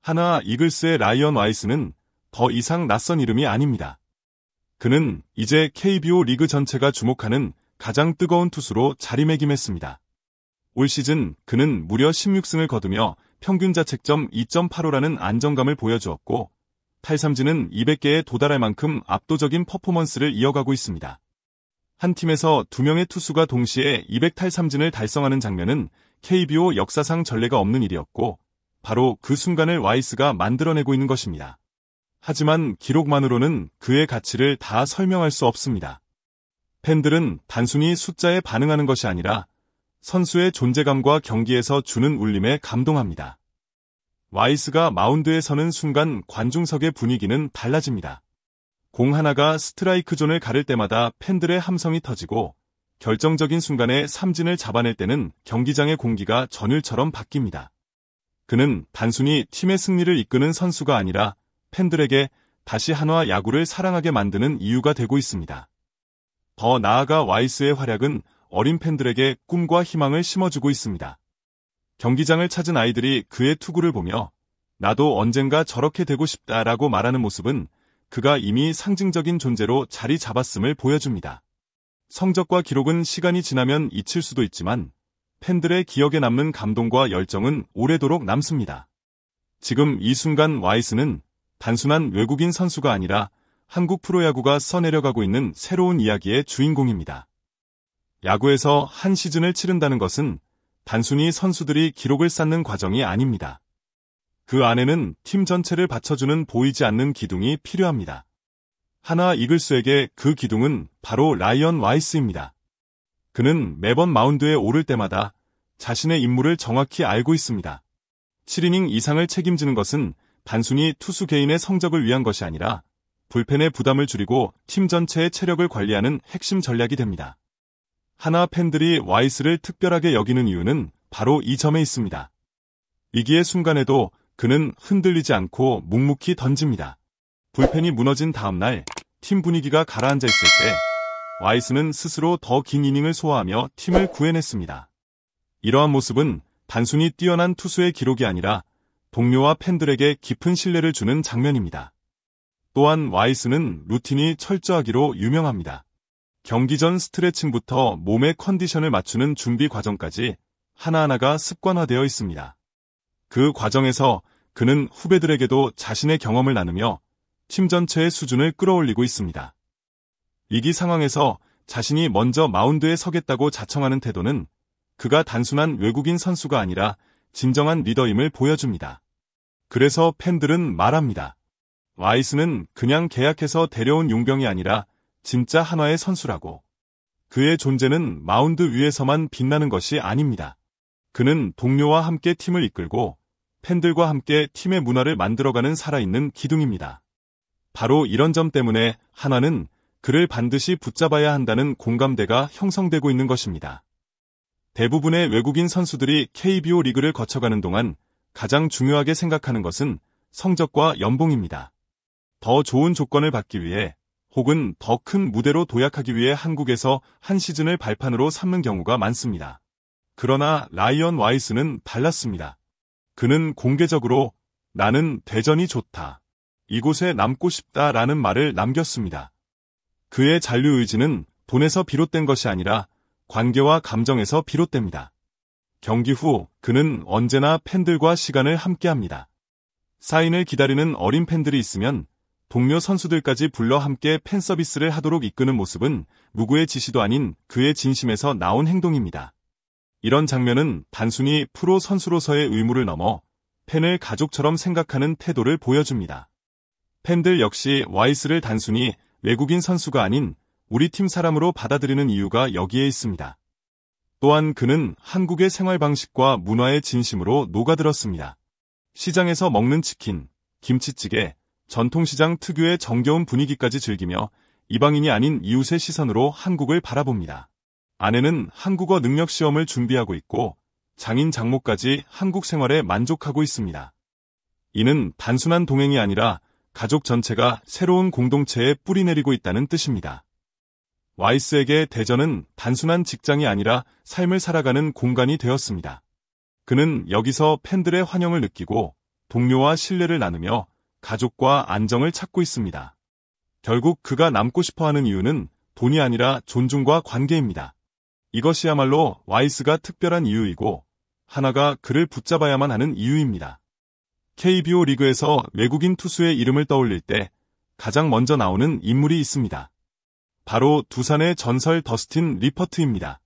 하나 이글스의 라이언 와이스는 더 이상 낯선 이름이 아닙니다. 그는 이제 KBO 리그 전체가 주목하는 가장 뜨거운 투수로 자리매김했습니다. 올 시즌 그는 무려 16승을 거두며 평균 자책점 2.85라는 안정감을 보여주었고 탈삼진은 200개에 도달할 만큼 압도적인 퍼포먼스를 이어가고 있습니다. 한 팀에서 2명의 투수가 동시에 200탈삼진을 달성하는 장면은 KBO 역사상 전례가 없는 일이었고 바로 그 순간을 와이스가 만들어내고 있는 것입니다. 하지만 기록만으로는 그의 가치를 다 설명할 수 없습니다. 팬들은 단순히 숫자에 반응하는 것이 아니라 선수의 존재감과 경기에서 주는 울림에 감동합니다. 와이스가 마운드에 서는 순간 관중석의 분위기는 달라집니다. 공 하나가 스트라이크 존을 가를 때마다 팬들의 함성이 터지고 결정적인 순간에 삼진을 잡아낼 때는 경기장의 공기가 전율처럼 바뀝니다. 그는 단순히 팀의 승리를 이끄는 선수가 아니라 팬들에게 다시 한화 야구를 사랑하게 만드는 이유가 되고 있습니다. 더 나아가 와이스의 활약은 어린 팬들에게 꿈과 희망을 심어주고 있습니다. 경기장을 찾은 아이들이 그의 투구를 보며 나도 언젠가 저렇게 되고 싶다라고 말하는 모습은 그가 이미 상징적인 존재로 자리 잡았음을 보여줍니다. 성적과 기록은 시간이 지나면 잊힐 수도 있지만 팬들의 기억에 남는 감동과 열정은 오래도록 남습니다. 지금 이 순간 와이스는 단순한 외국인 선수가 아니라 한국 프로야구가 써내려가고 있는 새로운 이야기의 주인공입니다. 야구에서 한 시즌을 치른다는 것은 단순히 선수들이 기록을 쌓는 과정이 아닙니다. 그 안에는 팀 전체를 받쳐주는 보이지 않는 기둥이 필요합니다. 하나 이글스에게 그 기둥은 바로 라이언 와이스입니다. 그는 매번 마운드에 오를 때마다 자신의 임무를 정확히 알고 있습니다. 7이닝 이상을 책임지는 것은 단순히 투수 개인의 성적을 위한 것이 아니라 불펜의 부담을 줄이고 팀 전체의 체력을 관리하는 핵심 전략이 됩니다. 하나 팬들이 와이스를 특별하게 여기는 이유는 바로 이 점에 있습니다. 위기의 순간에도 그는 흔들리지 않고 묵묵히 던집니다. 불펜이 무너진 다음 날 팀 분위기가 가라앉아 있을 때 와이스는 스스로 더 긴 이닝을 소화하며 팀을 구해냈습니다. 이러한 모습은 단순히 뛰어난 투수의 기록이 아니라 동료와 팬들에게 깊은 신뢰를 주는 장면입니다. 또한 와이스는 루틴이 철저하기로 유명합니다. 경기 전 스트레칭부터 몸의 컨디션을 맞추는 준비 과정까지 하나하나가 습관화되어 있습니다. 그 과정에서 그는 후배들에게도 자신의 경험을 나누며 팀 전체의 수준을 끌어올리고 있습니다. 위기 상황에서 자신이 먼저 마운드에 서겠다고 자청하는 태도는 그가 단순한 외국인 선수가 아니라 진정한 리더임을 보여줍니다. 그래서 팬들은 말합니다. 와이스는 그냥 계약해서 데려온 용병이 아니라 진짜 한화의 선수라고. 그의 존재는 마운드 위에서만 빛나는 것이 아닙니다. 그는 동료와 함께 팀을 이끌고 팬들과 함께 팀의 문화를 만들어가는 살아있는 기둥입니다. 바로 이런 점 때문에 한화는 그를 반드시 붙잡아야 한다는 공감대가 형성되고 있는 것입니다. 대부분의 외국인 선수들이 KBO 리그를 거쳐가는 동안 가장 중요하게 생각하는 것은 성적과 연봉입니다. 더 좋은 조건을 받기 위해 혹은 더 큰 무대로 도약하기 위해 한국에서 한 시즌을 발판으로 삼는 경우가 많습니다. 그러나 라이언 와이스는 달랐습니다. 그는 공개적으로 나는 대전이 좋다. 이곳에 남고 싶다라는 말을 남겼습니다. 그의 잔류의지는 돈에서 비롯된 것이 아니라 관계와 감정에서 비롯됩니다. 경기 후 그는 언제나 팬들과 시간을 함께합니다. 사인을 기다리는 어린 팬들이 있으면 동료 선수들까지 불러 함께 팬 서비스를 하도록 이끄는 모습은 누구의 지시도 아닌 그의 진심에서 나온 행동입니다. 이런 장면은 단순히 프로 선수로서의 의무를 넘어 팬을 가족처럼 생각하는 태도를 보여줍니다. 팬들 역시 와이스를 단순히 외국인 선수가 아닌 우리 팀 사람으로 받아들이는 이유가 여기에 있습니다. 또한 그는 한국의 생활 방식과 문화의 진심으로 녹아들었습니다. 시장에서 먹는 치킨, 김치찌개, 전통시장 특유의 정겨운 분위기까지 즐기며 이방인이 아닌 이웃의 시선으로 한국을 바라봅니다. 아내는 한국어 능력 시험을 준비하고 있고 장인 장모까지 한국 생활에 만족하고 있습니다. 이는 단순한 동행이 아니라 가족 전체가 새로운 공동체에 뿌리내리고 있다는 뜻입니다. 와이스에게 대전은 단순한 직장이 아니라 삶을 살아가는 공간이 되었습니다. 그는 여기서 팬들의 환영을 느끼고 동료와 신뢰를 나누며 가족과 안정을 찾고 있습니다. 결국 그가 남고 싶어하는 이유는 돈이 아니라 존중과 관계입니다. 이것이야말로 와이스가 특별한 이유이고 하나가 그를 붙잡아야만 하는 이유입니다. KBO 리그에서 외국인 투수의 이름을 떠올릴 때 가장 먼저 나오는 인물이 있습니다. 바로 두산의 전설 더스틴 리퍼트입니다.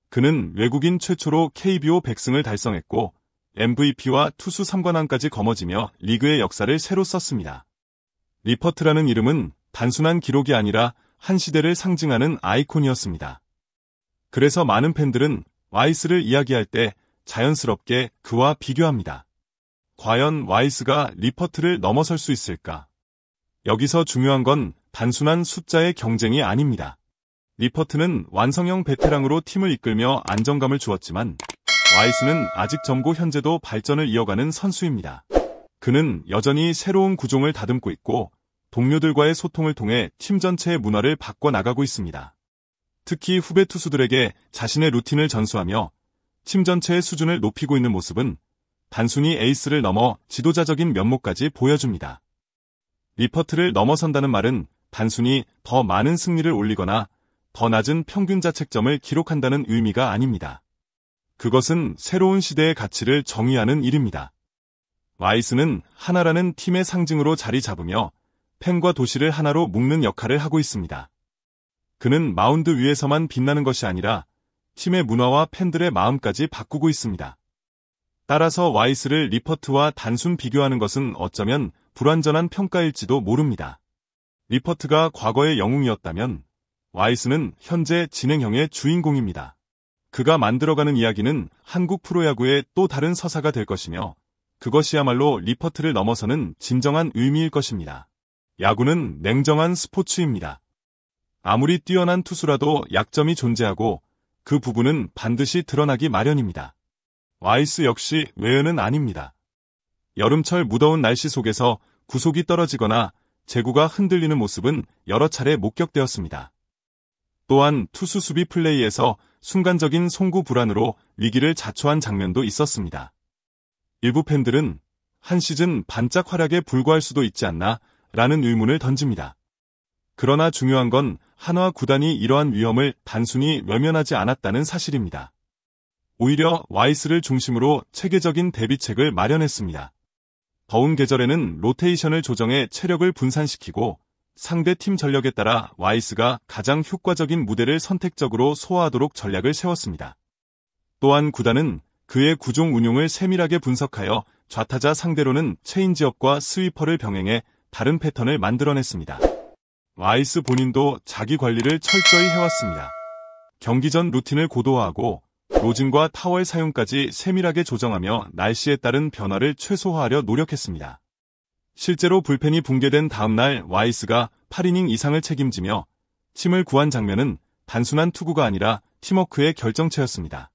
그는 외국인 최초로 KBO 100승을 달성했고 MVP와 투수 3관왕까지 거머쥐며 리그의 역사를 새로 썼습니다. 리퍼트라는 이름은 단순한 기록이 아니라 한 시대를 상징하는 아이콘이었습니다. 그래서 많은 팬들은 와이스를 이야기할 때 자연스럽게 그와 비교합니다. 과연 와이스가 리퍼트를 넘어설 수 있을까? 여기서 중요한 건 단순한 숫자의 경쟁이 아닙니다. 리퍼트는 완성형 베테랑으로 팀을 이끌며 안정감을 주었지만 와이스는 아직 젊고 현재도 발전을 이어가는 선수입니다. 그는 여전히 새로운 구종을 다듬고 있고 동료들과의 소통을 통해 팀 전체의 문화를 바꿔나가고 있습니다. 특히 후배 투수들에게 자신의 루틴을 전수하며 팀 전체의 수준을 높이고 있는 모습은 단순히 에이스를 넘어 지도자적인 면모까지 보여줍니다. 리퍼트를 넘어선다는 말은 단순히 더 많은 승리를 올리거나 더 낮은 평균 자책점을 기록한다는 의미가 아닙니다. 그것은 새로운 시대의 가치를 정의하는 일입니다. 와이스는 하나라는 팀의 상징으로 자리 잡으며 팬과 도시를 하나로 묶는 역할을 하고 있습니다. 그는 마운드 위에서만 빛나는 것이 아니라 팀의 문화와 팬들의 마음까지 바꾸고 있습니다. 따라서 와이스를 리퍼트와 단순 비교하는 것은 어쩌면 불완전한 평가일지도 모릅니다. 리퍼트가 과거의 영웅이었다면 와이스는 현재 진행형의 주인공입니다. 그가 만들어가는 이야기는 한국 프로야구의 또 다른 서사가 될 것이며 그것이야말로 리퍼트를 넘어서는 진정한 의미일 것입니다. 야구는 냉정한 스포츠입니다. 아무리 뛰어난 투수라도 약점이 존재하고 그 부분은 반드시 드러나기 마련입니다. 와이스 역시 외연은 아닙니다. 여름철 무더운 날씨 속에서 구속이 떨어지거나 제구가 흔들리는 모습은 여러 차례 목격되었습니다. 또한 투수 수비 플레이에서 순간적인 송구 불안으로 위기를 자초한 장면도 있었습니다. 일부 팬들은 한 시즌 반짝 활약에 불과할 수도 있지 않나 라는 의문을 던집니다. 그러나 중요한 건 한화 구단이 이러한 위험을 단순히 외면하지 않았다는 사실입니다. 오히려 와이스를 중심으로 체계적인 대비책을 마련했습니다. 더운 계절에는 로테이션을 조정해 체력을 분산시키고 상대 팀 전력에 따라 와이스가 가장 효과적인 무대를 선택적으로 소화하도록 전략을 세웠습니다. 또한 구단은 그의 구종 운용을 세밀하게 분석하여 좌타자 상대로는 체인지업과 스위퍼를 병행해 다른 패턴을 만들어냈습니다. 와이스 본인도 자기 관리를 철저히 해왔습니다. 경기 전 루틴을 고도화하고 로진과 타월 사용까지 세밀하게 조정하며 날씨에 따른 변화를 최소화하려 노력했습니다. 실제로 불펜이 붕괴된 다음 날 와이스가 8이닝 이상을 책임지며 팀을 구한 장면은 단순한 투구가 아니라 팀워크의 결정체였습니다.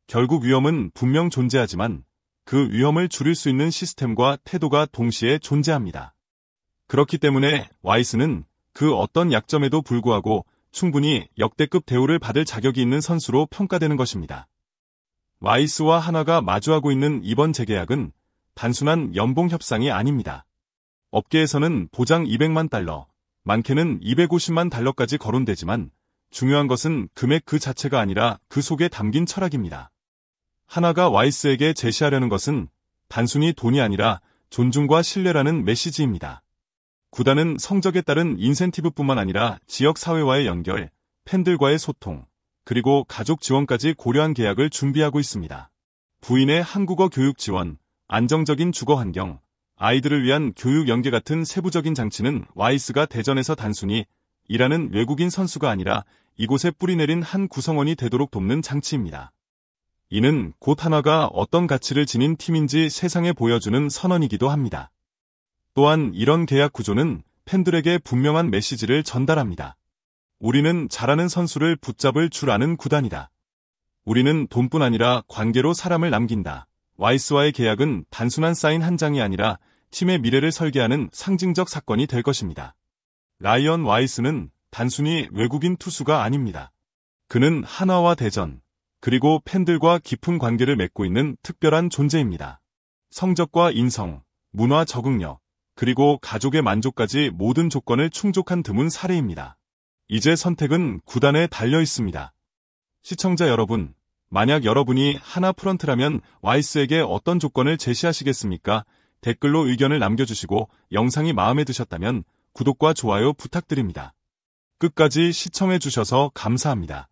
결국 위험은 분명 존재하지만 그 위험을 줄일 수 있는 시스템과 태도가 동시에 존재합니다. 그렇기 때문에 와이스는 그 어떤 약점에도 불구하고 충분히 역대급 대우를 받을 자격이 있는 선수로 평가되는 것입니다. 와이스와 한화가 마주하고 있는 이번 재계약은 단순한 연봉 협상이 아닙니다. 업계에서는 보장 200만 달러, 많게는 250만 달러까지 거론되지만 중요한 것은 금액 그 자체가 아니라 그 속에 담긴 철학입니다. 한화가 와이스에게 제시하려는 것은 단순히 돈이 아니라 존중과 신뢰라는 메시지입니다. 구단은 성적에 따른 인센티브뿐만 아니라 지역 사회와의 연결, 팬들과의 소통, 그리고 가족 지원까지 고려한 계약을 준비하고 있습니다. 부인의 한국어 교육 지원, 안정적인 주거 환경, 아이들을 위한 교육 연계 같은 세부적인 장치는 와이스가 대전에서 단순히 일하는 외국인 선수가 아니라 이곳에 뿌리내린 한 구성원이 되도록 돕는 장치입니다. 이는 곧 한화가 어떤 가치를 지닌 팀인지 세상에 보여주는 선언이기도 합니다. 또한 이런 계약 구조는 팬들에게 분명한 메시지를 전달합니다. 우리는 잘하는 선수를 붙잡을 줄 아는 구단이다. 우리는 돈뿐 아니라 관계로 사람을 남긴다. 와이스와의 계약은 단순한 사인 한 장이 아니라 팀의 미래를 설계하는 상징적 사건이 될 것입니다. 라이언 와이스는 단순히 외국인 투수가 아닙니다. 그는 한화와 대전, 그리고 팬들과 깊은 관계를 맺고 있는 특별한 존재입니다. 성적과 인성, 문화 적응력, 그리고 가족의 만족까지 모든 조건을 충족한 드문 사례입니다. 이제 선택은 구단에 달려 있습니다. 시청자 여러분, 만약 여러분이 하나 프런트라면 와이스에게 어떤 조건을 제시하시겠습니까? 댓글로 의견을 남겨주시고 영상이 마음에 드셨다면 구독과 좋아요 부탁드립니다. 끝까지 시청해주셔서 감사합니다.